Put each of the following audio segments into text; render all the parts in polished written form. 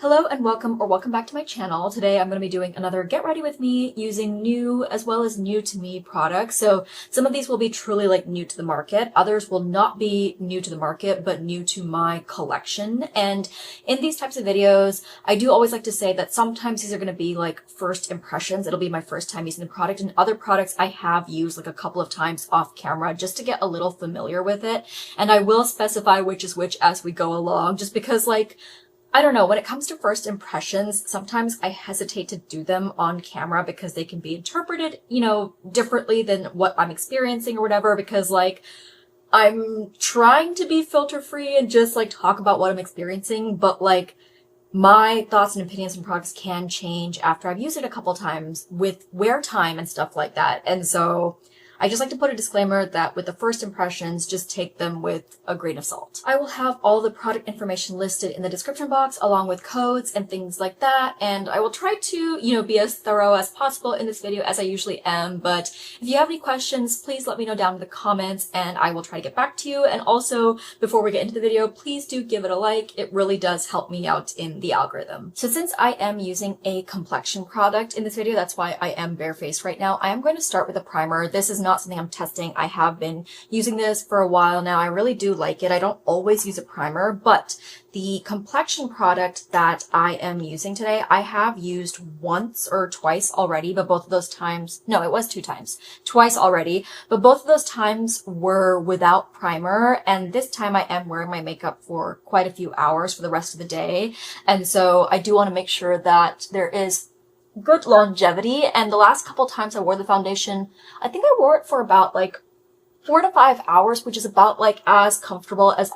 Hello and welcome back to my channel. Today I'm going to be doing another get ready with me using new as well as new to me products. So some of these will be truly like new to the market. Others will not be new to the market, but new to my collection. And in these types of videos, I do always like to say that sometimes these are going to be like first impressions. It'll be my first time using the product, and other products I have used like a couple of times off camera just to get a little familiar with it. And I will specify which is which as we go along, just because like, I don't know, when it comes to first impressions, sometimes I hesitate to do them on camera because they can be interpreted, differently than what I'm experiencing or whatever, because like, I'm trying to be filter free and just like talk about what I'm experiencing, but like, my thoughts and opinions on products can change after I've used it a couple times with wear time and stuff like that. And so I just like to put a disclaimer that with the first impressions, just take them with a grain of salt. I will have all the product information listed in the description box along with codes and things like that. And I will try to, be as thorough as possible in this video as I usually am. But if you have any questions, please let me know down in the comments and I will try to get back to you. And also, before we get into the video, please do give it a like. It really does help me out in the algorithm. So since I am using a complexion product in this video, that's why I am barefaced right now, I am going to start with a primer. This is not something I'm testing. I have been using this for a while now. I really do like it. I don't always use a primer, but the complexion product that I am using today, I have used once or twice already, but both of those times, no, it was twice already, but both of those times were without primer. And this time I am wearing my makeup for quite a few hours for the rest of the day. And so I do want to make sure that there is good longevity. And the last couple times I wore the foundation, I think I wore it for about like 4 to 5 hours, which is about like as comfortable as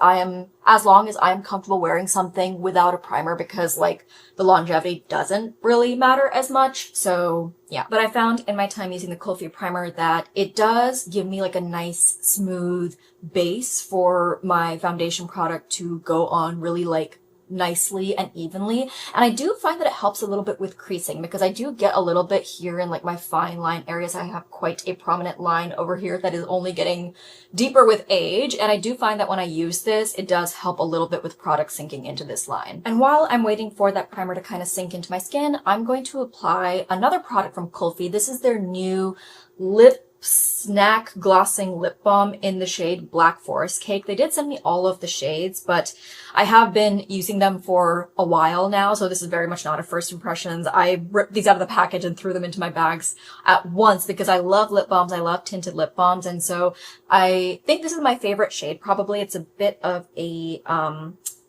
as long as I am comfortable wearing something without a primer, because like the longevity doesn't really matter as much. So yeah, but I found in my time using the Kulfi primer that it does give me like a nice smooth base for my foundation product to go on really like nicely and evenly. And I do find that it helps a little bit with creasing, because I do get a little bit here in like my fine line areas. I have quite a prominent line over here that is only getting deeper with age. And I do find that when I use this, it does help a little bit with product sinking into this line. And while I'm waiting for that primer to kind of sink into my skin, I'm going to apply another product from Kulfi. This is their new lip snack glossing lip balm in the shade Black Forest Cake. They did send me all of the shades, but I have been using them for a while now, so this is very much not a first impressions. I ripped these out of the package and threw them into my bags at once because I love lip balms. I love tinted lip balms, and so I think this is my favorite shade. Probably it's a bit of a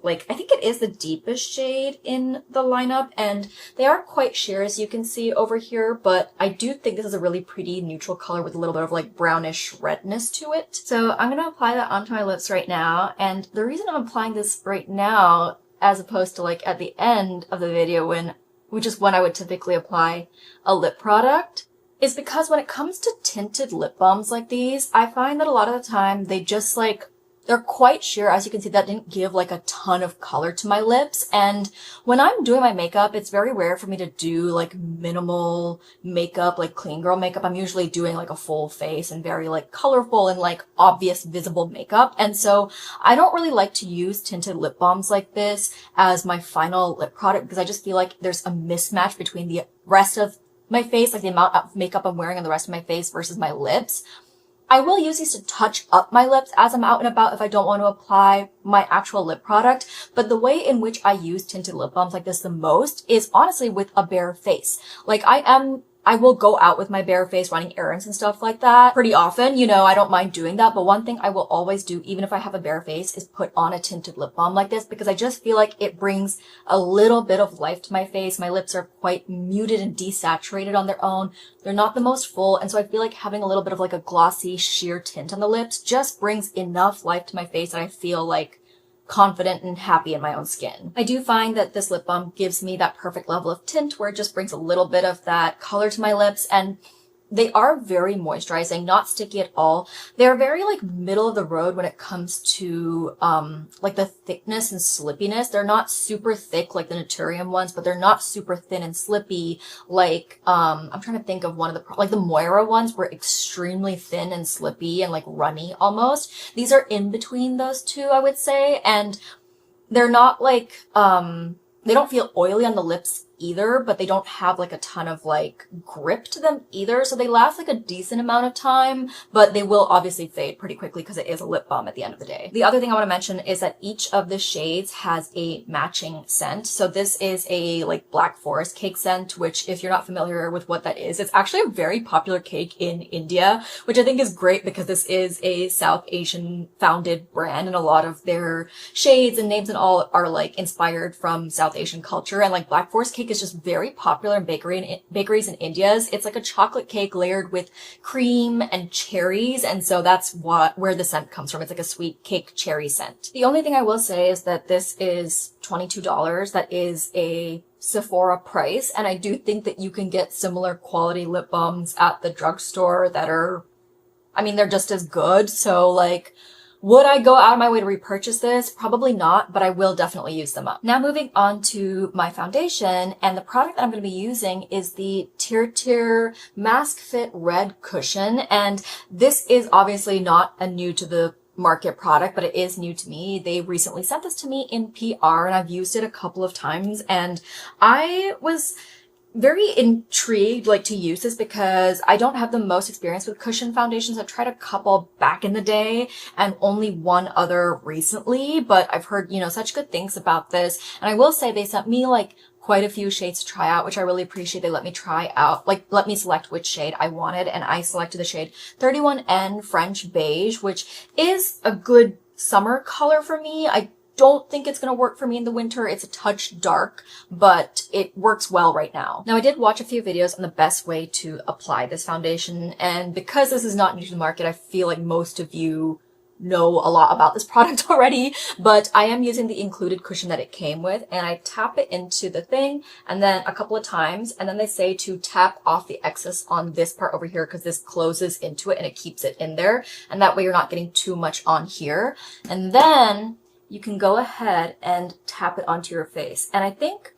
I think it is the deepest shade in the lineup, and they are quite sheer as you can see over here, but I do think this is a really pretty neutral color with a little bit of like brownish redness to it. So I'm going to apply that onto my lips right now, and the reason I'm applying this right now as opposed to like at the end of the video which is when I would typically apply a lip product, is because when it comes to tinted lip balms like these, I find that a lot of the time they just like, they're quite sheer. As you can see, that didn't give like a ton of color to my lips. And when I'm doing my makeup, it's very rare for me to do like minimal makeup, like clean girl makeup. I'm usually doing like a full face and very like colorful and like obvious visible makeup. And so I don't really like to use tinted lip balms like this as my final lip product, because I just feel like there's a mismatch between the rest of my face, like the amount of makeup I'm wearing on the rest of my face versus my lips. I will use these to touch up my lips as I'm out and about if I don't want to apply my actual lip product. But the way in which I use tinted lip balms like this the most is honestly with a bare face. Like I will go out with my bare face running errands and stuff like that pretty often. I don't mind doing that. But one thing I will always do, even if I have a bare face, is put on a tinted lip balm like this, because I just feel like it brings a little bit of life to my face. My lips are quite muted and desaturated on their own. They're not the most full. And so I feel like having a little bit of like a glossy sheer tint on the lips just brings enough life to my face that I feel like confident and happy in my own skin. I do find that this lip balm gives me that perfect level of tint where it just brings a little bit of that color to my lips, and they are very moisturizing, not sticky at all. They're very like middle of the road when it comes to like the thickness and slippiness. They're not super thick like the Naturium ones, but they're not super thin and slippy like I'm trying to think of one of the like the Moira ones were extremely thin and slippy and like runny almost. These are in between those two, I would say, and they're not like they don't feel oily on the lips either, but they don't have like a ton of like grip to them either. So they last like a decent amount of time, but they will obviously fade pretty quickly because it is a lip balm at the end of the day. The other thing I want to mention is that each of the shades has a matching scent. So this is a like Black Forest cake scent, which if you're not familiar with what that is, it's actually a very popular cake in India, which I think is great because this is a South Asian founded brand and a lot of their shades and names and all are like inspired from South Asian culture. And like Black Forest cake is just very popular in bakeries in India. It's like a chocolate cake layered with cream and cherries, and so that's where the scent comes from. It's like a sweet cake cherry scent. The only thing I will say is that this is $22. That is a Sephora price, and I do think that you can get similar quality lip balms at the drugstore that are, I mean, they're just as good. So like, would I go out of my way to repurchase this? Probably not, but I will definitely use them up. Now moving on to my foundation, and the product that I'm going to be using is the Tir Tir Mask Fit Red Cushion, and this is obviously not a new to the market product, but it is new to me. They recently sent this to me in PR, and I've used it a couple of times, and I was very intrigued like to use this because I don't have the most experience with cushion foundations. I've tried a couple back in the day and only one other recently, but I've heard, you know, such good things about this. And I will say they sent me like quite a few shades to try out, which I really appreciate. They let me try out, like let me select which shade I wanted, and I selected the shade 31N French Beige, which is a good summer color for me. I don't think it's going to work for me in the winter. It's a touch dark, but it works well right now. Now, I did watch a few videos on the best way to apply this foundation, and because this is not new to the market, I feel like most of you know a lot about this product already, but I am using the included cushion that it came with, and I tap it into the thing and then a couple of times, and then they say to tap off the excess on this part over here because this closes into it and it keeps it in there, and that way you're not getting too much on here. And then you can go ahead and tap it onto your face. And I think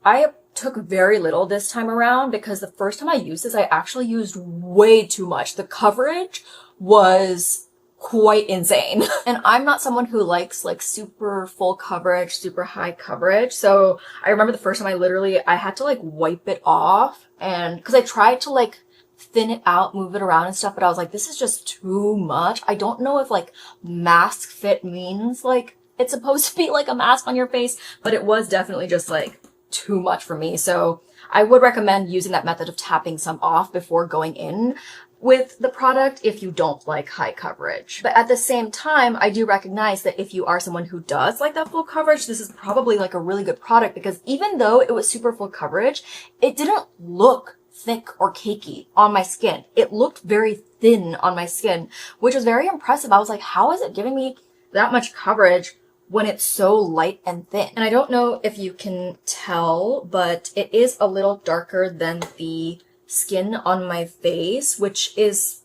I took very little this time around because the first time I used this, I actually used way too much. The coverage was quite insane. And I'm not someone who likes like super full coverage, super high coverage. So I remember the first time I had to like wipe it off, and because I tried to like thin it out, move it around and stuff, but I was like, this is just too much. I don't know if like mask fit means like it's supposed to be like a mask on your face, but it was definitely just like too much for me. So I would recommend using that method of tapping some off before going in with the product if you don't like high coverage. But at the same time, I do recognize that if you are someone who does like that full coverage, this is probably like a really good product, because even though it was super full coverage, it didn't look thick or cakey on my skin. It looked very thin on my skin, which was very impressive. I was like, how is it giving me that much coverage when it's so light and thin? And I don't know if you can tell, but it is a little darker than the skin on my face, which is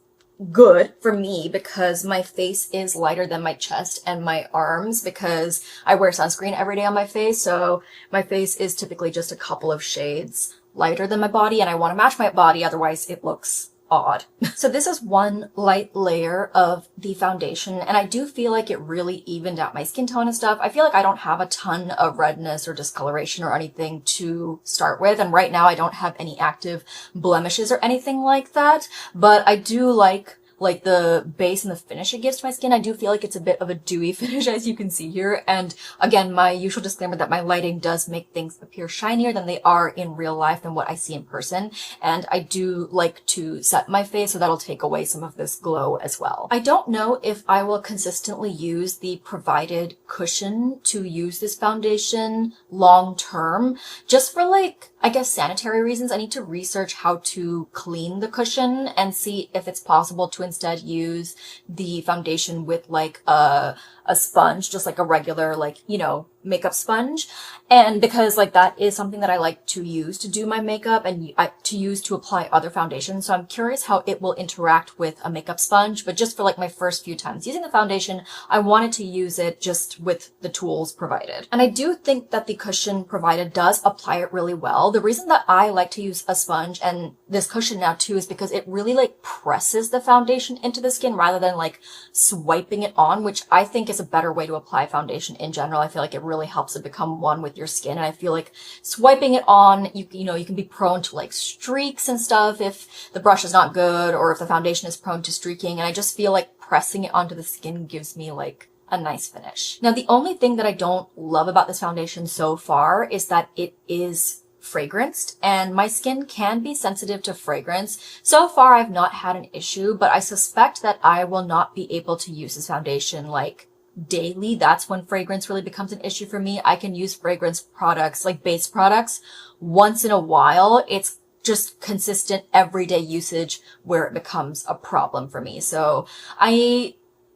good for me because my face is lighter than my chest and my arms because I wear sunscreen every day on my face. So my face is typically just a couple of shades lighter than my body, and I want to match my body, otherwise it looks odd. So this is one light layer of the foundation, and I do feel like it really evened out my skin tone and stuff. I feel like I don't have a ton of redness or discoloration or anything to start with, and right now I don't have any active blemishes or anything like that, but I do like the base and the finish it gives to my skin. I do feel like it's a bit of a dewy finish, as you can see here. And again, my usual disclaimer that my lighting does make things appear shinier than they are in real life than what I see in person. And I do like to set my face, so that'll take away some of this glow as well. I don't know if I will consistently use the provided cushion to use this foundation long term, just for like, I guess, sanitary reasons. I need to research how to clean the cushion and see if it's possible to instead use the foundation with like a sponge, just like a regular, like, you know, makeup sponge. And because like that is something that I like to use to do my makeup and to use to apply other foundations. So I'm curious how it will interact with a makeup sponge. But just for like my first few times using the foundation, I wanted to use it just with the tools provided. And I do think that the cushion provided does apply it really well. The reason that I like to use a sponge, and this cushion now too is because it really like presses the foundation into the skin rather than like swiping it on, which I think is a better way to apply foundation in general. I feel like it really helps it become one with your skin. And I feel like swiping it on, you know, you can be prone to like streaks and stuff if the brush is not good or if the foundation is prone to streaking. And I just feel like pressing it onto the skin gives me like a nice finish. Now, the only thing that I don't love about this foundation so far is that it is fragranced, and my skin can be sensitive to fragrance. So far, I've not had an issue, but I suspect that I will not be able to use this foundation like daily. That's when fragrance really becomes an issue for me. I can use fragrance products, like base products, once in a while. It's just consistent everyday usage where it becomes a problem for me. So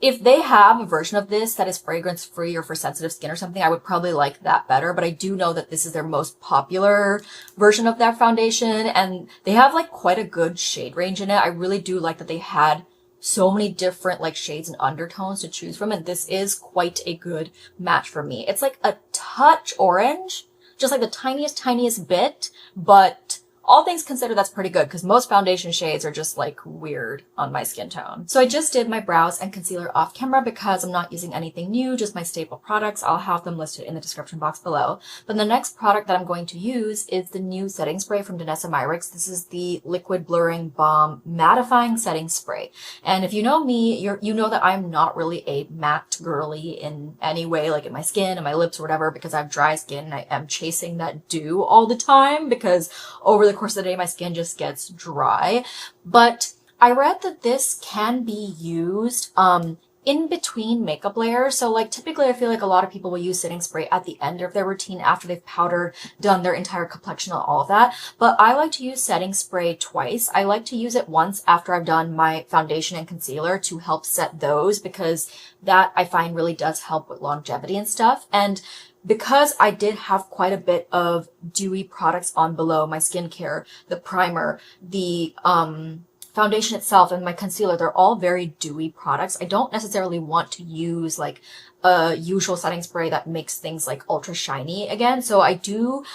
if they have a version of this that is fragrance free or for sensitive skin or something, I would probably like that better. But I do know that this is their most popular version of that foundation, and they have like quite a good shade range in it. I really do like that they had so many different like shades and undertones to choose from, and this is quite a good match for me. It's like a touch orange, just like the tiniest bit, but all things considered, that's pretty good because most foundation shades are just like weird on my skin tone. So I just did my brows and concealer off camera because I'm not using anything new, just my staple products. I'll have them listed in the description box below. But the next product that I'm going to use is the new setting spray from Danessa Myricks. This is the Liquid Blurring Balm Mattifying Setting Spray. And if you know me, you know that I'm not really a matte girly in any way, like in my skin and my lips or whatever, because I have dry skin and I am chasing that dew all the time because over the course of the day my skin just gets dry. But I read that this can be used in between makeup layers. So like typically I feel like a lot of people will use setting spray at the end of their routine after they've powdered, done their entire complexion and all of that. But I like to use setting spray twice. I like to use it once after I've done my foundation and concealer to help set those, because that I find really does help with longevity and stuff. And because I did have quite a bit of dewy products on below, my skincare, the primer, the foundation itself, and my concealer, they're all very dewy products. I don't necessarily want to use like a usual setting spray that makes things like ultra shiny again. So I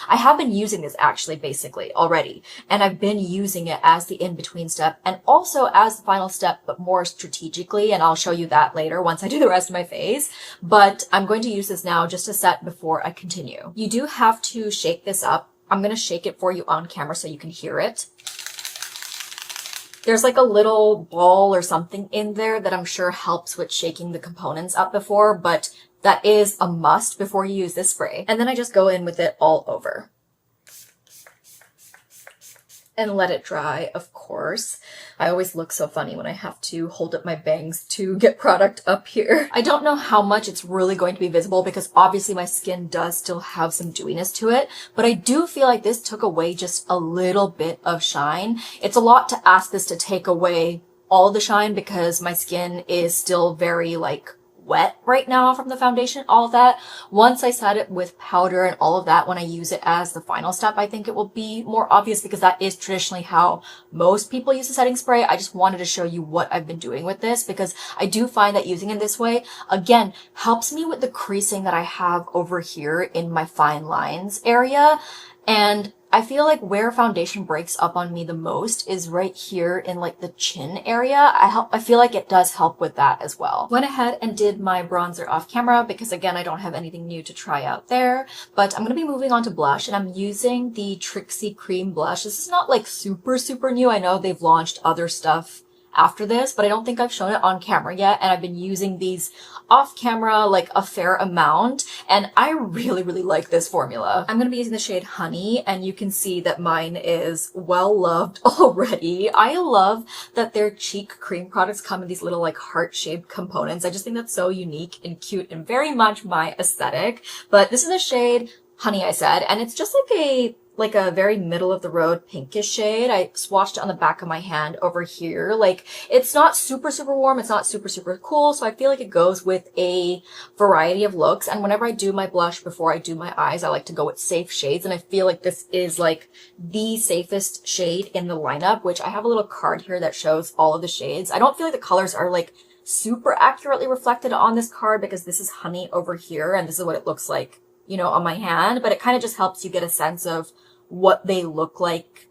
have been using this actually basically already, and I've been using it as the in-between step and also as the final step, but more strategically, and I'll show you that later once I do the rest of my face. But I'm going to use this now just to set before I continue. You do have to shake this up. I'm going to shake it for you on camera so you can hear it. There's like a little ball or something in there that I'm sure helps with shaking the components up before, but that is a must before you use this spray. And then I just go in with it all over and let it dry, of course. I always look so funny when I have to hold up my bangs to get product up here. I don't know how much it's really going to be visible because obviously my skin does still have some dewiness to it, but I do feel like this took away just a little bit of shine. It's a lot to ask this to take away all the shine because my skin is still very like wet right now from the foundation, all of that. Once I set it with powder and all of that, when I use it as the final step, I think it will be more obvious because that is traditionally how most people use the setting spray. I just wanted to show you what I've been doing with this because I do find that using it this way, again, helps me with the creasing that I have over here in my fine lines area. And I feel like where foundation breaks up on me the most is right here in like the chin area. I feel like it does help with that as well. Went ahead and did my bronzer off camera because again, I don't have anything new to try out there, but I'm going to be moving on to blush, and I'm using the Trixie cream blush. This is not like super new. I know they've launched other stuff after this, but I don't think I've shown it on camera yet, and I've been using these off camera like a fair amount, and I really like this formula. I'm going to be using the shade Honey, and you can see that mine is well loved already. I love that their cheek cream products come in these little like heart-shaped components. I just think that's so unique and cute and very much my aesthetic. But this is the shade Honey, I said, and it's just like a very middle of the road pinkish shade. I swatched it on the back of my hand over here. Like, it's not super warm. It's not super cool. So I feel like it goes with a variety of looks. And whenever I do my blush before I do my eyes, I like to go with safe shades. And I feel like this is like the safest shade in the lineup, which I have a little card here that shows all of the shades. I don't feel like the colors are like super accurately reflected on this card because this is Honey over here. And this is what it looks like, you know, on my hand. But it kind of just helps you get a sense of what they look like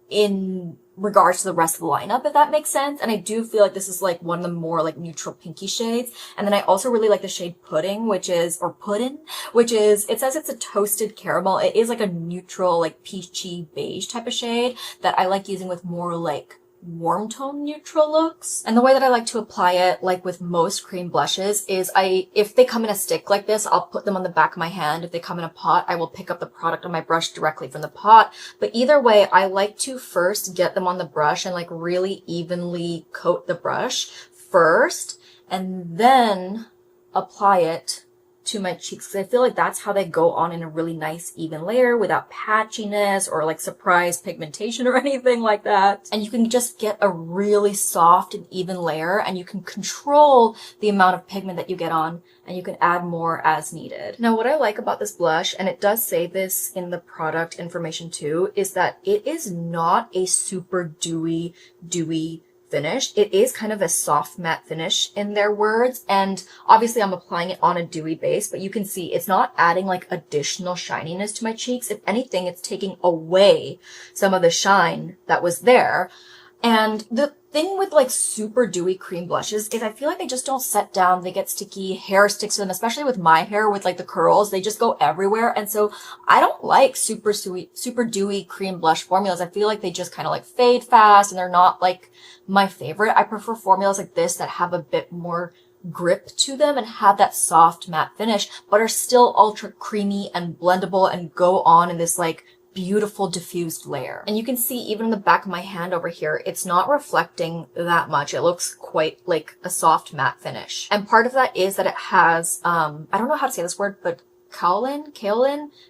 in regards to the rest of the lineup, if that makes sense. And I do feel like this is like one of the more like neutral pinky shades. And then I also really like the shade Pudding, which is, it says it's a toasted caramel. It is like a neutral, like peachy beige type of shade that I like using with more like warm tone neutral looks. And the way that I like to apply it, like with most cream blushes, is if they come in a stick like this, I'll put them on the back of my hand. If they come in a pot, I will pick up the product on my brush directly from the pot. But either way, I like to first get them on the brush and like really evenly coat the brush first, and then apply it to my cheeks, because I feel like that's how they go on in a really nice even layer without patchiness or like surprise pigmentation or anything like that. And you can just get a really soft and even layer, and you can control the amount of pigment that you get on, and you can add more as needed. Now, what I like about this blush, and it does say this in the product information too, is that it is not a super dewy finish. It is kind of a soft matte finish in their words, and obviously I'm applying it on a dewy base, but you can see it's not adding like additional shininess to my cheeks. If anything, it's taking away some of the shine that was there. And the thing with like super dewy cream blushes is I feel like they just don't set down. They get sticky, hair sticks to them, especially with my hair with like the curls. They just go everywhere. And so I don't like super dewy cream blush formulas. I feel like they just kind of like fade fast, and they're not like my favorite. I prefer formulas like this that have a bit more grip to them and have that soft matte finish, but are still ultra creamy and blendable and go on in this like beautiful diffused layer. And you can see even in the back of my hand over here, it's not reflecting that much. It looks quite like a soft matte finish. And part of that is that it has, I don't know how to say this word, but kaolin,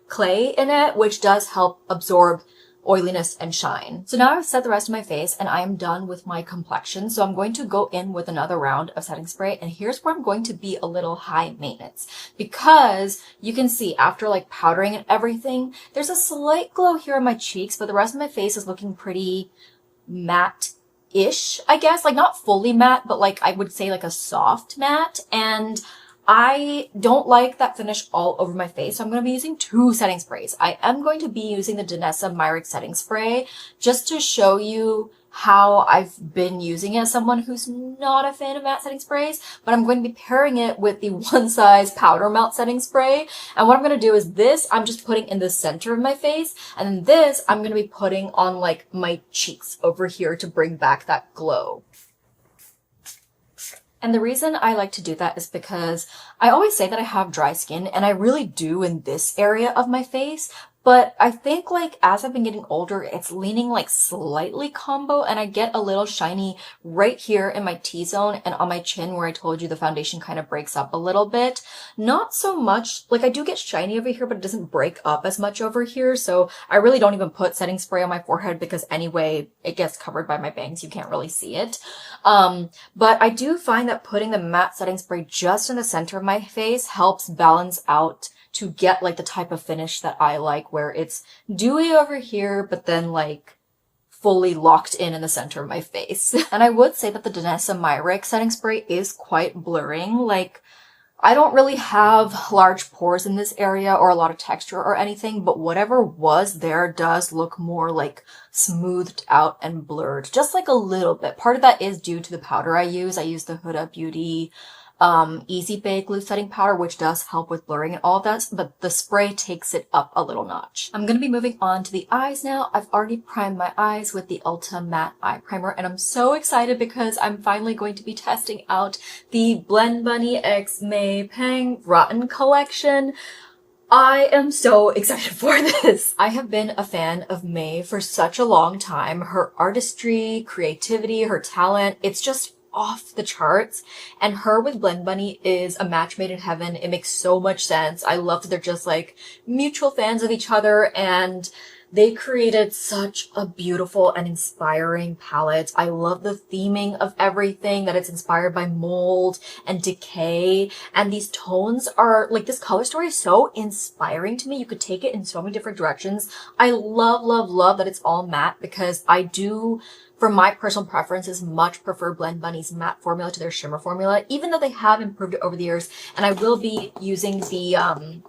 clay in it, which does help absorb oiliness and shine. So now I've set the rest of my face and I am done with my complexion. So I'm going to go in with another round of setting spray, and here's where I'm going to be a little high maintenance, because you can see after like powdering and everything, there's a slight glow here on my cheeks, but the rest of my face is looking pretty matte-ish, I guess. Like not fully matte, but like I would say like a soft matte. And I don't like that finish all over my face, so I'm going to be using two setting sprays. I am going to be using the Danessa Myricks setting spray just to show you how I've been using it as someone who's not a fan of matte setting sprays, but I'm going to be pairing it with the One Size Powder Melt setting spray. And what I'm going to do is this, I'm just putting in the center of my face, and then this I'm going to be putting on like my cheeks over here to bring back that glow. And the reason I like to do that is because I always say that I have dry skin, and I really do in this area of my face. But I think like as I've been getting older, it's leaning like slightly combo, and I get a little shiny right here in my T-zone and on my chin where I told you the foundation kind of breaks up a little bit. Not so much, like I do get shiny over here, but it doesn't break up as much over here. So I really don't even put setting spray on my forehead, because anyway, it gets covered by my bangs. You can't really see it. But I do find that putting the matte setting spray just in the center of my face helps balance out to get like the type of finish that I like, where it's dewy over here, but then like fully locked in the center of my face. And I would say that the Danessa Myricks setting spray is quite blurring. Like I don't really have large pores in this area or a lot of texture or anything, but whatever was there does look more like smoothed out and blurred, just like a little bit. Part of that is due to the powder I use. I use the Huda Beauty Easy Bake Loose Setting Powder, which does help with blurring and all of that, but the spray takes it up a little notch. I'm going to be moving on to the eyes now. I've already primed my eyes with the Ulta Matte Eye Primer, and I'm so excited because I'm finally going to be testing out the Blend Bunny x Mei Pang Rotten collection. I am so excited for this. I have been a fan of Mei for such a long time. Her artistry, creativity, her talent, it's just off the charts, and her with Blend Bunny is a match made in heaven. It makes so much sense. I love that they're just like mutual fans of each other, and they created such a beautiful and inspiring palette. I love the theming of everything, that it's inspired by mold and decay, and these tones are like, this color story is so inspiring to me. You could take it in so many different directions. I love that it's all matte, because I do, for my personal preferences, much prefer Blend Bunny's matte formula to their shimmer formula, even though they have improved it over the years. And I will be using the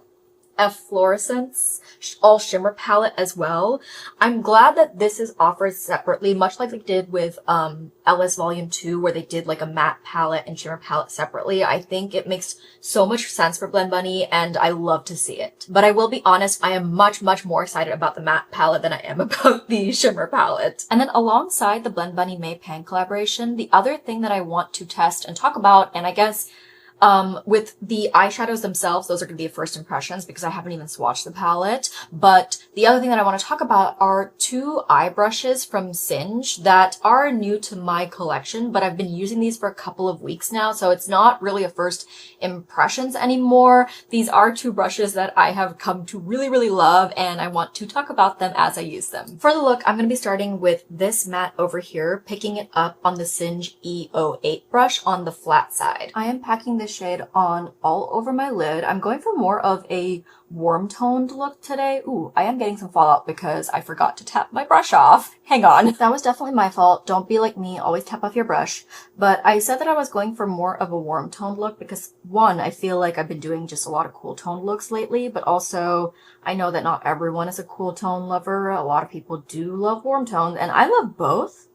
Efflorescence all shimmer palette as well. I'm glad that this is offered separately, much like they did with LS Volume 2, where they did like a matte palette and shimmer palette separately. I think it makes so much sense for Blend Bunny, and I love to see it. But I will be honest, I am much more excited about the matte palette than I am about the shimmer palette. And then alongside the Blend Bunny Mei Pang collaboration, the other thing that I want to test and talk about, and I guess with the eyeshadows themselves, those are going to be first impressions because I haven't even swatched the palette. But the other thing that I want to talk about are two eye brushes from Singe that are new to my collection, but I've been using these for a couple of weeks now, so it's not really a first impressions anymore. These are two brushes that I have come to really love, and I want to talk about them as I use them. For the look, I'm going to be starting with this matte over here, picking it up on the Singe E08 brush on the flat side. I am packing this shade on all over my lid. I'm going for more of a warm toned look today. Ooh, I am getting some fallout because I forgot to tap my brush off. Hang on. That was definitely my fault. Don't be like me, always tap off your brush. But I said that I was going for more of a warm toned look because one, I feel like I've been doing just a lot of cool toned looks lately, but also I know that not everyone is a cool tone lover. A lot of people do love warm toned, and I love both.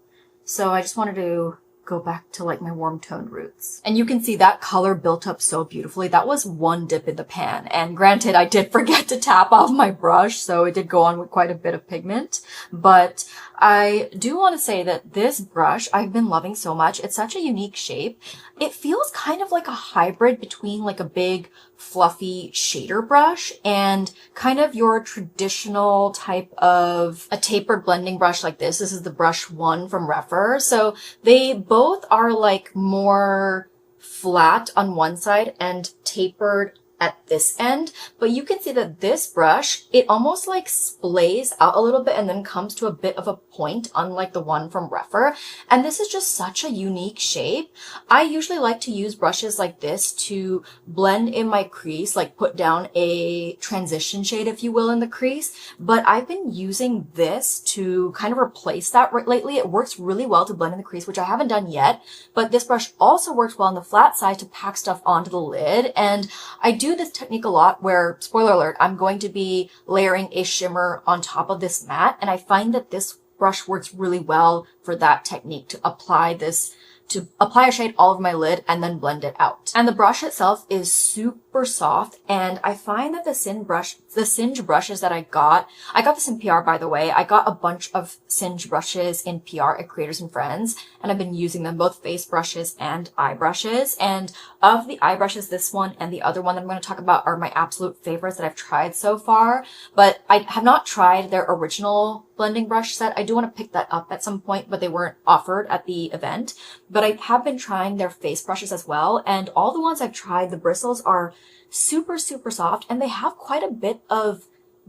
So I just wanted to go back to like my warm toned roots. And you can see that color built up so beautifully. That was one dip in the pan. And granted, I did forget to tap off my brush, so it did go on with quite a bit of pigment. But I do want to say that this brush I've been loving so much. It's such a unique shape. It feels kind of like a hybrid between like a big fluffy shader brush and kind of your traditional type of a tapered blending brush like this. This is the brush 1 from Refer. So they both are like more flat on one side and tapered at this end, but you can see that this brush, it almost like splays out a little bit and then comes to a bit of a point, unlike the one from Refer. And this is just such a unique shape. I usually like to use brushes like this to blend in my crease, like put down a transition shade, if you will, in the crease. But I've been using this to kind of replace that lately. It works really well to blend in the crease, which I haven't done yet. But this brush also works well on the flat side to pack stuff onto the lid. And I do this technique a lot where, spoiler alert, I'm going to be layering a shimmer on top of this matte, and I find that this brush works really well for that technique to apply a shade all over my lid and then blend it out. And the brush itself is super soft, and I find that the Singe brushes that I got this in PR, by the way. I got a bunch of Singe brushes in PR at Creators and Friends, and I've been using them, both face brushes and eye brushes. And of the eye brushes, this one and the other one that I'm going to talk about are my absolute favorites that I've tried so far, but I have not tried their original blending brush set. I do want to pick that up at some point, but they weren't offered at the event. But I have been trying their face brushes as well, and all the ones I've tried, the bristles are super soft, and they have quite a bit of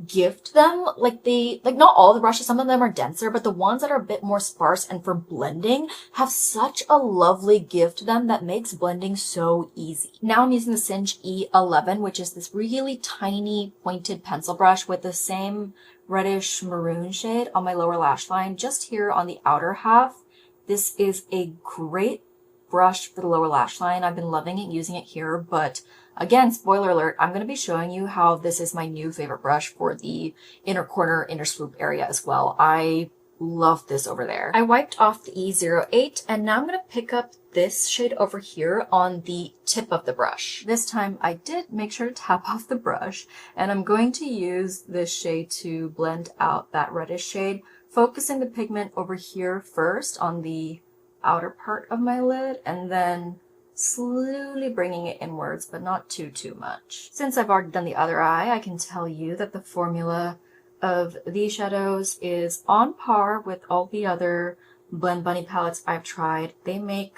give to them. Like not all the brushes, some of them are denser, but the ones that are a bit more sparse and for blending have such a lovely give to them that makes blending so easy. Now I'm using the Singe E11, which is this really tiny pointed pencil brush with the same reddish maroon shade on my lower lash line, just here on the outer half. This is a great brush for the lower lash line. I've been loving it, using it here, but again, spoiler alert, I'm going to be showing you how this is my new favorite brush for the inner corner, inner swoop area as well. I love this over there. I wiped off the E08, and now I'm going to pick up this shade over here on the tip of the brush. This time I did make sure to tap off the brush, and I'm going to use this shade to blend out that reddish shade, focusing the pigment over here first on the outer part of my lid, and then slowly bringing it inwards, but not too much. Since I've already done the other eye, I can tell you that the formula of these shadows is on par with all the other Blend Bunny palettes I've tried. They make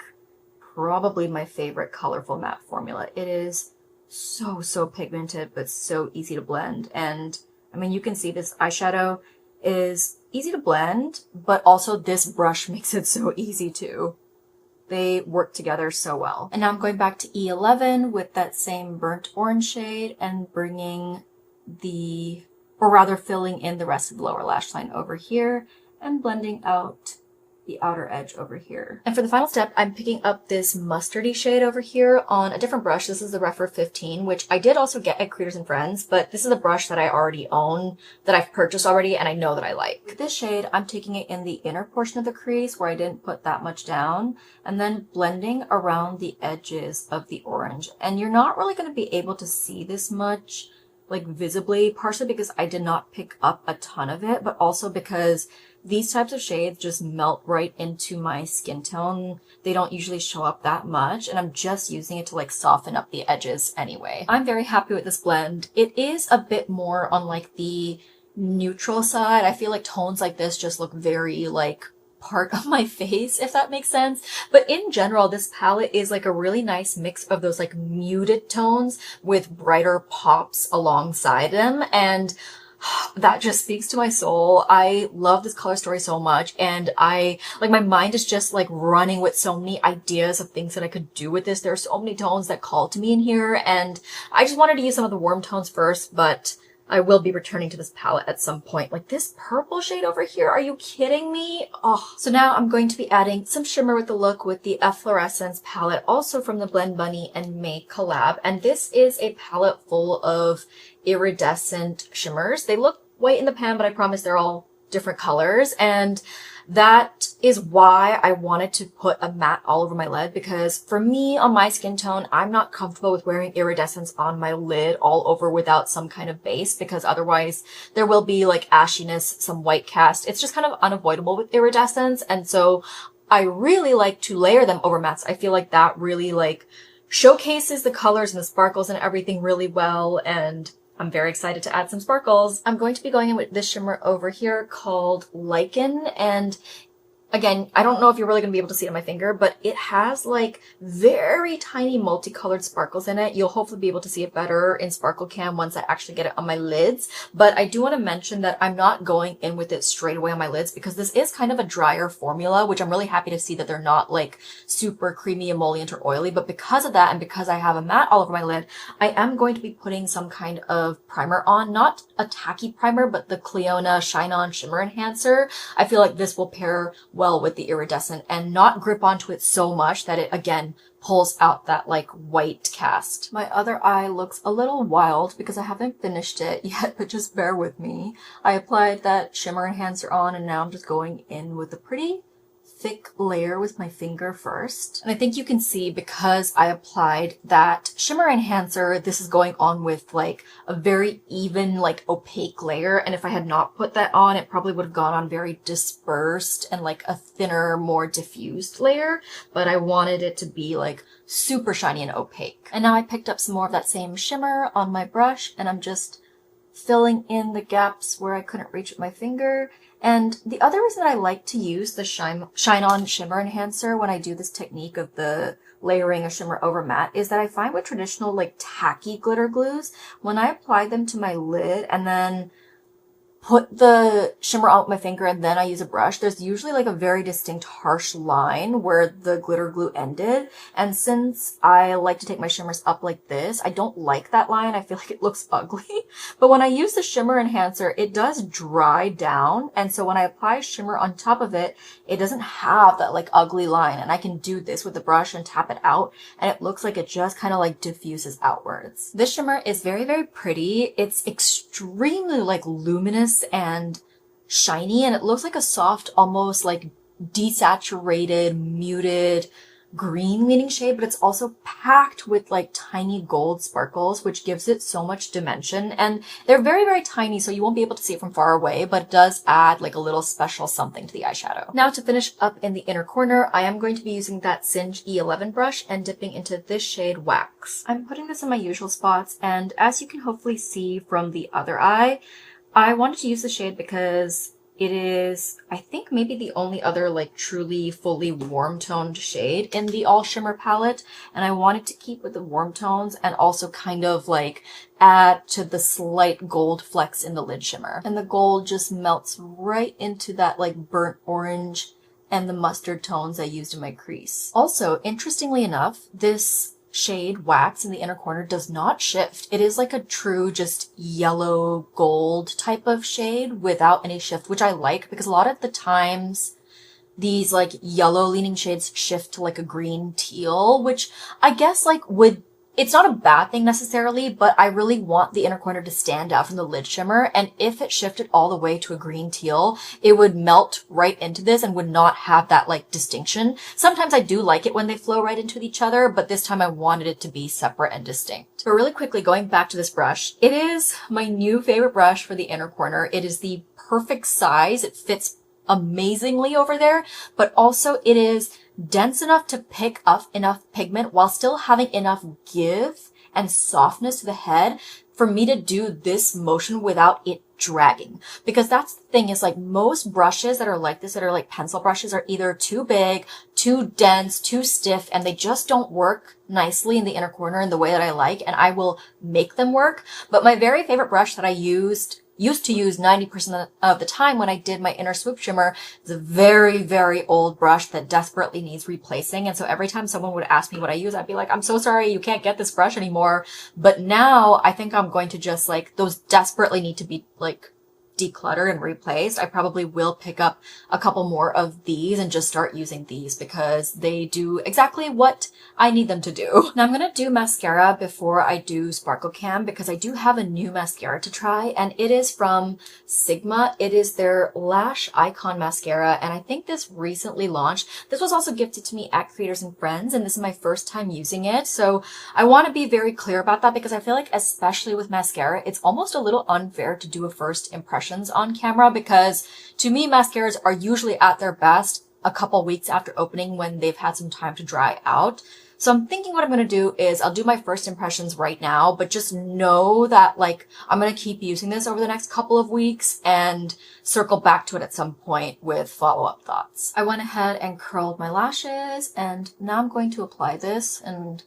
probably my favorite colorful matte formula. It is so pigmented, but so easy to blend. And I mean, you can see this eyeshadow is easy to blend, but also this brush makes it so easy too. They work together so well. And now I'm going back to E11 with that same burnt orange shade and bringing filling in the rest of the lower lash line over here and blending out the outer edge over here. And for the final step, I'm picking up this mustardy shade over here on a different brush. This is the Refer 15, which I did also get at Creators and Friends, but this is a brush that I already own, that I've purchased already, and I know that I like. With this shade, I'm taking it in the inner portion of the crease where I didn't put that much down, and then blending around the edges of the orange. And you're not really going to be able to see this much, like visibly, partially because I did not pick up a ton of it, but also because these types of shades just melt right into my skin tone. They don't usually show up that much, and I'm just using it to like soften up the edges anyway. I'm very happy with this blend. It is a bit more on like the neutral side. I feel like tones like this just look very like part of my face, if that makes sense. But in general, this palette is like a really nice mix of those like muted tones with brighter pops alongside them, and that just speaks to my soul. I love this color story so much, and my mind is just like running with so many ideas of things that I could do with this. There are so many tones that call to me in here, and I just wanted to use some of the warm tones first, but I will be returning to this palette at some point. Like this purple shade over here, are you kidding me? Oh, so now I'm going to be adding some shimmer with the look with the Efflorescence palette, also from the Blend Bunny and Mei collab. And this is a palette full of iridescent shimmers. They look white in the pan, but I promise they're all different colors. And that is why I wanted to put a matte all over my lid, because for me, on my skin tone, I'm not comfortable with wearing iridescence on my lid all over without some kind of base, because otherwise there will be like ashiness, some white cast. It's just kind of unavoidable with iridescence. And so I really like to layer them over mattes. I feel like that really like showcases the colors and the sparkles and everything really well, and I'm very excited to add some sparkles. I'm going to be going in with this shimmer over here called Lichen, and again, I don't know if you're really going to be able to see it on my finger, but it has like very tiny multicolored sparkles in it. You'll hopefully be able to see it better in Sparkle Cam once I actually get it on my lids. But I do want to mention that I'm not going in with it straight away on my lids, because this is kind of a drier formula, which I'm really happy to see that they're not like super creamy, emollient, or oily. But because of that, and because I have a matte all over my lid, I am going to be putting some kind of primer on. Not a tacky primer, but the Clionadh Shine On Shimmer Enhancer. I feel like this will pair well with the iridescent and not grip onto it so much that it again pulls out that like white cast. My other eye looks a little wild because I haven't finished it yet, but just bear with me. I applied that shimmer enhancer on, and now I'm just going in with a pretty thick layer with my finger first. And I think you can see, because I applied that shimmer enhancer, this is going on with like a very even like opaque layer, and if I had not put that on, it probably would have gone on very dispersed and like a thinner, more diffused layer, but I wanted it to be like super shiny and opaque. And now I picked up some more of that same shimmer on my brush, and I'm just filling in the gaps where I couldn't reach with my finger. And the other reason that I like to use the Shine On Shimmer Enhancer when I do this technique of the layering a shimmer over matte is that I find with traditional like tacky glitter glues, when I apply them to my lid and then put the shimmer on with my finger and then I use a brush, there's usually like a very distinct harsh line where the glitter glue ended. And since I like to take my shimmers up like this, I don't like that line. I feel like it looks ugly. But when I use the shimmer enhancer, it does dry down. And so when I apply shimmer on top of it, it doesn't have that like ugly line. And I can do this with the brush and tap it out, and it looks like it just kind of like diffuses outwards. This shimmer is very, very pretty. It's extremely like luminous and shiny, and it looks like a soft, almost like desaturated, muted green leaning shade, but it's also packed with like tiny gold sparkles, which gives it so much dimension. And they're very, very tiny, so you won't be able to see it from far away, but it does add like a little special something to the eyeshadow. Now to finish up in the inner corner, I am going to be using that Singe E11 brush and dipping into this shade Wax. I'm putting this in my usual spots, and as you can hopefully see from the other eye, I wanted to use the shade because it is, I think, maybe the only other like truly fully warm toned shade in the all shimmer palette, and I wanted to keep with the warm tones and also kind of like add to the slight gold flecks in the lid shimmer. And the gold just melts right into that like burnt orange and the mustard tones I used in my crease. Also, interestingly enough, this shade Wax in the inner corner does not shift. It is like a true just yellow gold type of shade without any shift, which I like, because a lot of the times these like yellow leaning shades shift to like a green teal, which I guess like would, it's not a bad thing necessarily, but I really want the inner corner to stand out from the lid shimmer. And if it shifted all the way to a green teal, it would melt right into this and would not have that like distinction. Sometimes I do like it when they flow right into each other, but this time I wanted it to be separate and distinct. But really quickly, going back to this brush, it is my new favorite brush for the inner corner. It is the perfect size. It fits amazingly over there, but also it is dense enough to pick up enough pigment while still having enough give and softness to the head for me to do this motion without it dragging. Because that's the thing, is like most brushes that are like this, that are like pencil brushes, are either too big, too dense, too stiff, and they just don't work nicely in the inner corner in the way that I like, and I will make them work. But my very favorite brush that I used to use 90% of the time when I did my inner swoop shimmer is a very, very old brush that desperately needs replacing. And so every time someone would ask me what I use, I'd be like, I'm so sorry, you can't get this brush anymore. But now I think I'm going to just like, those desperately need to be like decluttered and replaced. I probably will pick up a couple more of these and just start using these because they do exactly what I need them to do. Now I'm going to do mascara before I do Sparkle Cam because I do have a new mascara to try, and it is from Sigma. It is their Lash Icon Mascara, and I think this recently launched. This was also gifted to me at Creators and Friends, and this is my first time using it. So I want to be very clear about that because I feel like, especially with mascara, it's almost a little unfair to do a first impression on camera, because to me mascaras are usually at their best a couple weeks after opening when they've had some time to dry out. So I'm thinking what I'm going to do is I'll do my first impressions right now, but just know that like I'm going to keep using this over the next couple of weeks and circle back to it at some point with follow-up thoughts. I went ahead and curled my lashes, and now I'm going to apply this and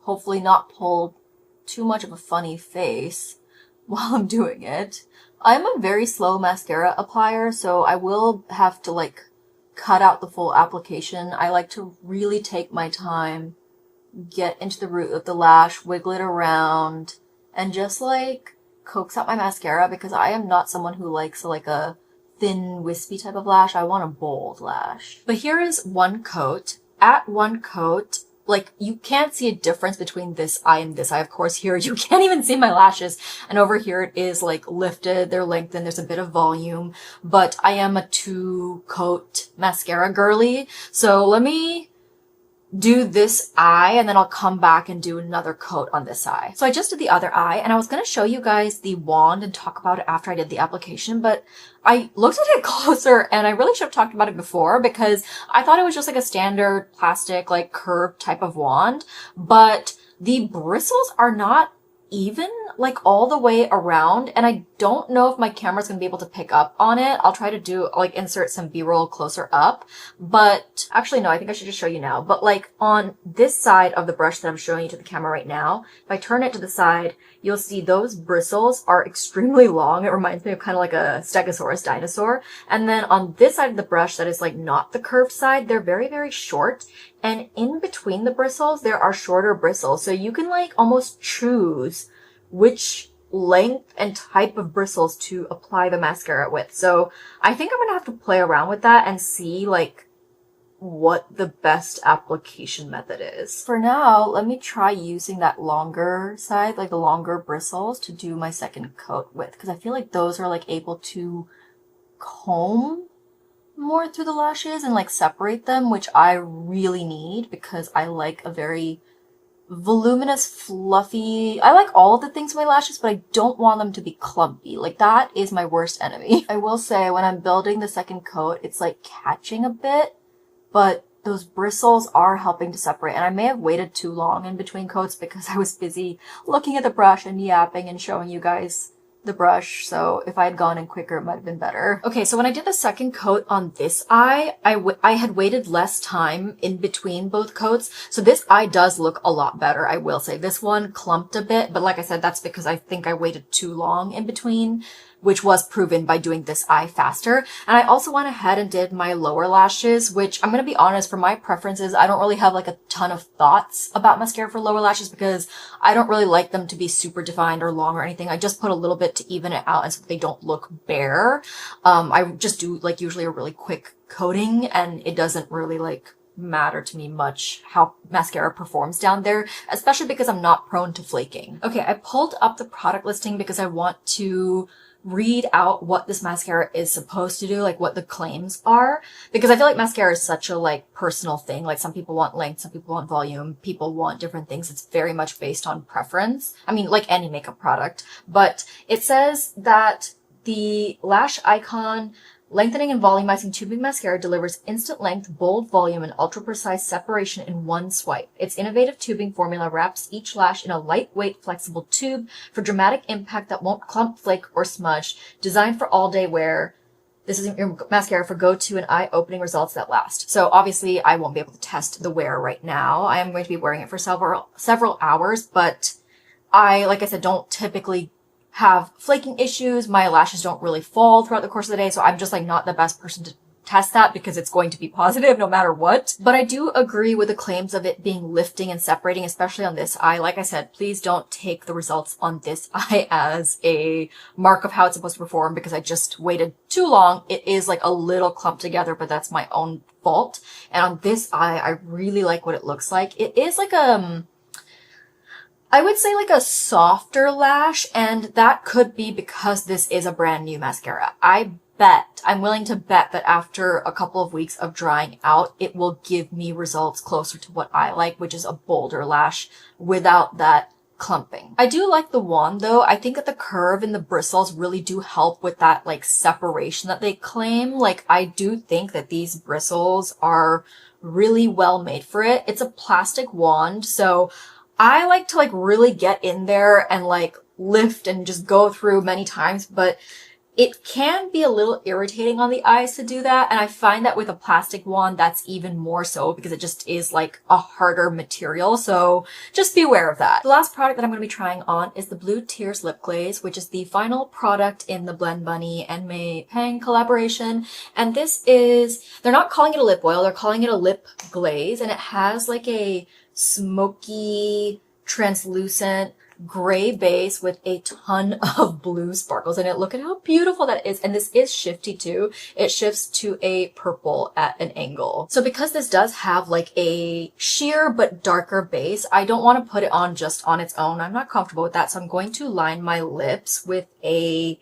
hopefully not pull too much of a funny face while I'm doing it. I'm a very slow mascara applier, so I will have to like cut out the full application. I like to really take my time, get into the root of the lash, wiggle it around, and just like coax out my mascara, because I am not someone who likes like a thin, wispy type of lash. I want a bold lash. But here is one coat. At one coat, like, you can't see a difference between this eye and this eye. Of course, here you can't even see my lashes. And over here it is like lifted, they're lengthened, there's a bit of volume. But I am a 2-coat mascara girly. So let me do this eye and then I'll come back and do another coat on this eye. So I just did the other eye, and I was going to show you guys the wand and talk about it after I did the application, but I looked at it closer and I really should have talked about it before because I thought it was just like a standard plastic, like curved type of wand, but the bristles are not even like all the way around, and I don't know if my camera's gonna be able to pick up on it. I'll try to do like insert some B-roll closer up, but actually no, I think I should just show you now. But like on this side of the brush that I'm showing you to the camera right now, if I turn it to the side, you'll see those bristles are extremely long. It reminds me of kind of like a Stegosaurus dinosaur. And then on this side of the brush that is like not the curved side, they're very, very short. And in between the bristles, there are shorter bristles. So you can like almost choose which length and type of bristles to apply the mascara with. So I think I'm gonna have to play around with that and see like what the best application method is. For now, let me try using that longer side, like the longer bristles, to do my second coat with, because I feel like those are like able to comb more through the lashes and like separate them, which I really need because I like a very voluminous, fluffy, I like all of the things in my lashes, but I don't want them to be clumpy. Like that is my worst enemy. I will say when I'm building the second coat, it's like catching a bit, but those bristles are helping to separate. And I may have waited too long in between coats because I was busy looking at the brush and yapping and showing you guys the brush, so if I had gone in quicker, it might have been better. Okay, so when I did the second coat on this eye, I had waited less time in between both coats, so this eye does look a lot better, I will say. This one clumped a bit, but like I said, that's because I think I waited too long in between, which was proven by doing this eye faster. And I also went ahead and did my lower lashes, which I'm going to be honest, for my preferences, I don't really have like a ton of thoughts about mascara for lower lashes because I don't really like them to be super defined or long or anything. I just put a little bit to even it out and so that they don't look bare. I just do like usually a really quick coating, and it doesn't really like matter to me much how mascara performs down there, especially because I'm not prone to flaking. Okay, I pulled up the product listing because I want to read out what this mascara is supposed to do, like what the claims are, because I feel like mascara is such a like personal thing. Like some people want length, some people want volume, people want different things. It's very much based on preference. I mean, like any makeup product, but it says that the Lash Icon Lengthening and Volumizing Tubing Mascara delivers instant length, bold volume, and ultra-precise separation in one swipe. Its innovative tubing formula wraps each lash in a lightweight, flexible tube for dramatic impact that won't clump, flake, or smudge. Designed for all-day wear, this is your mascara for go-to and eye-opening results that last. So obviously, I won't be able to test the wear right now. I am going to be wearing it for several hours, but like I said, don't typically have flaking issues. My lashes don't really fall throughout the course of the day, so I'm just like not the best person to test that because it's going to be positive no matter what. But I do agree with the claims of it being lifting and separating, especially on this eye. Like I said, please don't take the results on this eye as a mark of how it's supposed to perform because I just waited too long. It is like a little clumped together, but that's my own fault. And on this eye, I really like what it looks like. It is like I would say like a softer lash, and that could be because this is a brand new mascara. I'm willing to bet that after a couple of weeks of drying out, it will give me results closer to what I like, which is a bolder lash without that clumping. I do like the wand though. I think that the curve and the bristles really do help with that like separation that they claim. Like I do think that these bristles are really well made for it. It's a plastic wand, so I like to like really get in there and like lift and just go through many times, but it can be a little irritating on the eyes to do that. And I find that with a plastic wand, that's even more so because it just is like a harder material. So just be aware of that. The last product that I'm going to be trying on is the Blue Tears Lip Glaze, which is the final product in the Blend Bunny and Mei Pang collaboration. And this is, they're not calling it a lip oil, they're calling it a lip glaze. And it has like a smoky, translucent gray base with a ton of blue sparkles in it. Look at how beautiful that is. And this is shifty too. It shifts to a purple at an angle. So because this does have like a sheer but darker base, I don't want to put it on just on its own. I'm not comfortable with that. So I'm going to line my lips with this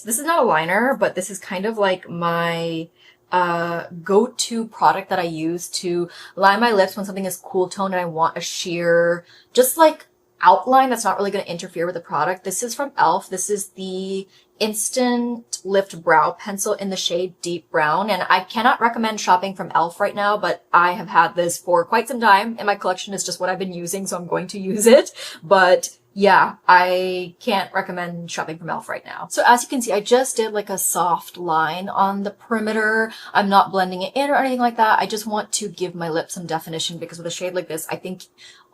is not a liner, but this is kind of like my go-to product that I use to line my lips when something is cool toned and I want a sheer, just like outline that's not really going to interfere with the product. This is from e.l.f. This is the Instant Lift Brow Pencil in the shade Deep Brown, and I cannot recommend shopping from e.l.f. right now, but I have had this for quite some time and my collection is just what I've been using, so I'm going to use it. But yeah, I can't recommend shopping from e.l.f. right now. So as you can see, I just did like a soft line on the perimeter. I'm not blending it in or anything like that. I just want to give my lips some definition because with a shade like this, I think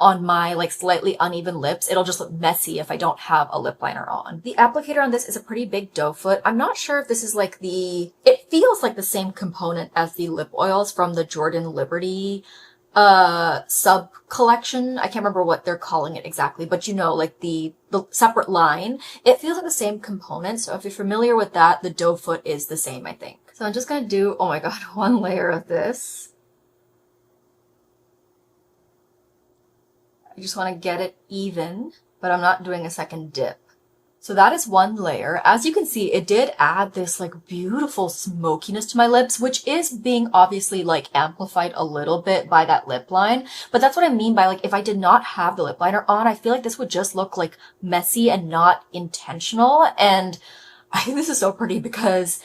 on my like slightly uneven lips, it'll just look messy if I don't have a lip liner on. The applicator on this is a pretty big doe foot. I'm not sure if this is like it feels like the same component as the lip oils from the Jordan Liberty sub collection. I can't remember what they're calling it exactly, but you know, like the separate line, it feels like the same component. So if you're familiar with that, the doe foot is the same, I think. So I'm just gonna do, oh my god, one layer of this. I just want to get it even, but I'm not doing a second dip. So that is one layer. As you can see, it did add this like beautiful smokiness to my lips, which is being obviously like amplified a little bit by that lip line. But that's what I mean by like, if I did not have the lip liner on, I feel like this would just look like messy and not intentional. And I think this is so pretty because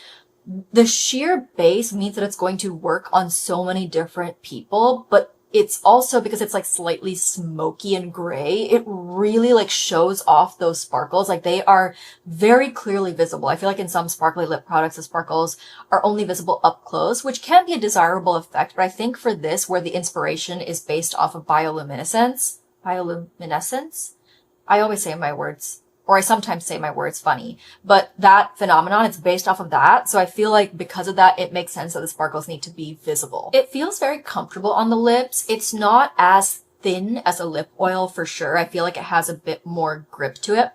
the sheer base means that it's going to work on so many different people, but it's also because it's like slightly smoky and gray, it really like shows off those sparkles. Like they are very clearly visible. I feel like in some sparkly lip products, the sparkles are only visible up close, which can be a desirable effect. But I think for this, where the inspiration is based off of bioluminescence, I always say my words, or I sometimes say my words funny, but that phenomenon, it's based off of that. So I feel like because of that, it makes sense that the sparkles need to be visible. It feels very comfortable on the lips. It's not as thin as a lip oil for sure. I feel like it has a bit more grip to it.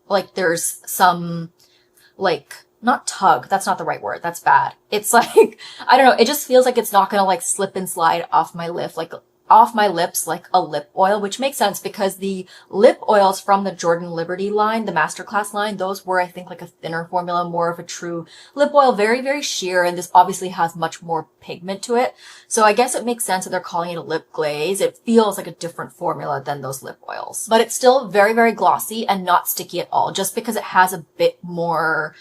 Like there's some like not tug, that's not the right word, that's bad. It's like, I don't know, it just feels like it's not gonna like slip and slide off my lips like a lip oil, which makes sense because the lip oils from the Jordan Liberty line, the Masterclass line, those were, I think, like a thinner formula, more of a true lip oil, very, very sheer, and this obviously has much more pigment to it. So I guess it makes sense that they're calling it a lip glaze. It feels like a different formula than those lip oils, but it's still very, very glossy and not sticky at all, just because it has a bit more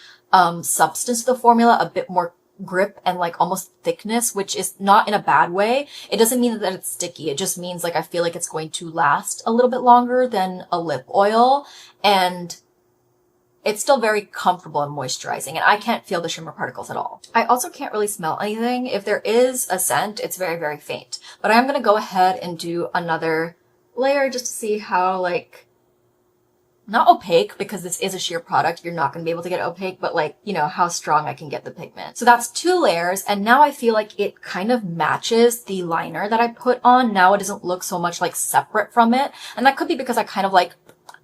substance to the formula, a bit more grip and like almost thickness, which is not in a bad way. It doesn't mean that it's sticky. It just means like I feel like it's going to last a little bit longer than a lip oil, and it's still very comfortable and moisturizing, and I can't feel the shimmer particles at all. I also can't really smell anything. If there is a scent, it's very, very faint. But I'm gonna go ahead and do another layer just to see how, like, not opaque, because this is a sheer product, you're not going to be able to get opaque, but like, you know, how strong I can get the pigment. So that's 2 layers, and now I feel like it kind of matches the liner that I put on. Now it doesn't look so much like separate from it, and that could be because I kind of like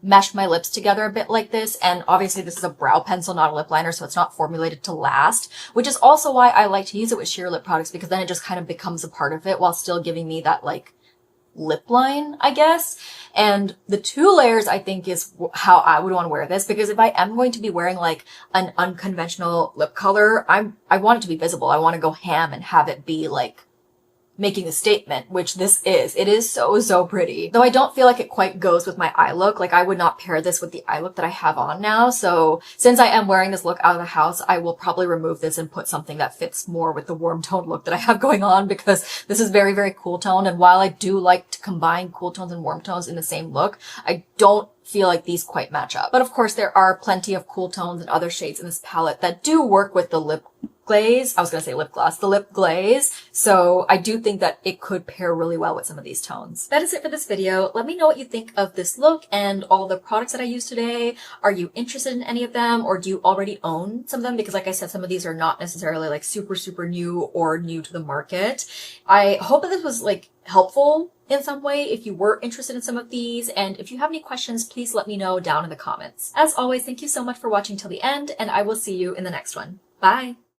meshed my lips together a bit like this, and obviously this is a brow pencil, not a lip liner, so it's not formulated to last, which is also why I like to use it with sheer lip products, because then it just kind of becomes a part of it while still giving me that like lip line, I guess. And the 2 layers, I think, is how I would want to wear this, because if I am going to be wearing like an unconventional lip color, I want it to be visible. I want to go ham and have it be like making a statement, which this is. It is so, so pretty. Though I don't feel like it quite goes with my eye look. Like, I would not pair this with the eye look that I have on now. So since I am wearing this look out of the house, I will probably remove this and put something that fits more with the warm tone look that I have going on, because this is very, very cool tone. And while I do like to combine cool tones and warm tones in the same look, I don't feel like these quite match up. But of course, there are plenty of cool tones and other shades in this palette that do work with the lip glaze. I was going to say lip gloss, the lip glaze. So I do think that it could pair really well with some of these tones. That is it for this video. Let me know what you think of this look and all the products that I used today. Are you interested in any of them, or do you already own some of them? Because like I said, some of these are not necessarily like super, super new or new to the market. I hope that this was like helpful in some way if you were interested in some of these, and if you have any questions, please let me know down in the comments. As always, thank you so much for watching till the end, and I will see you in the next one. Bye!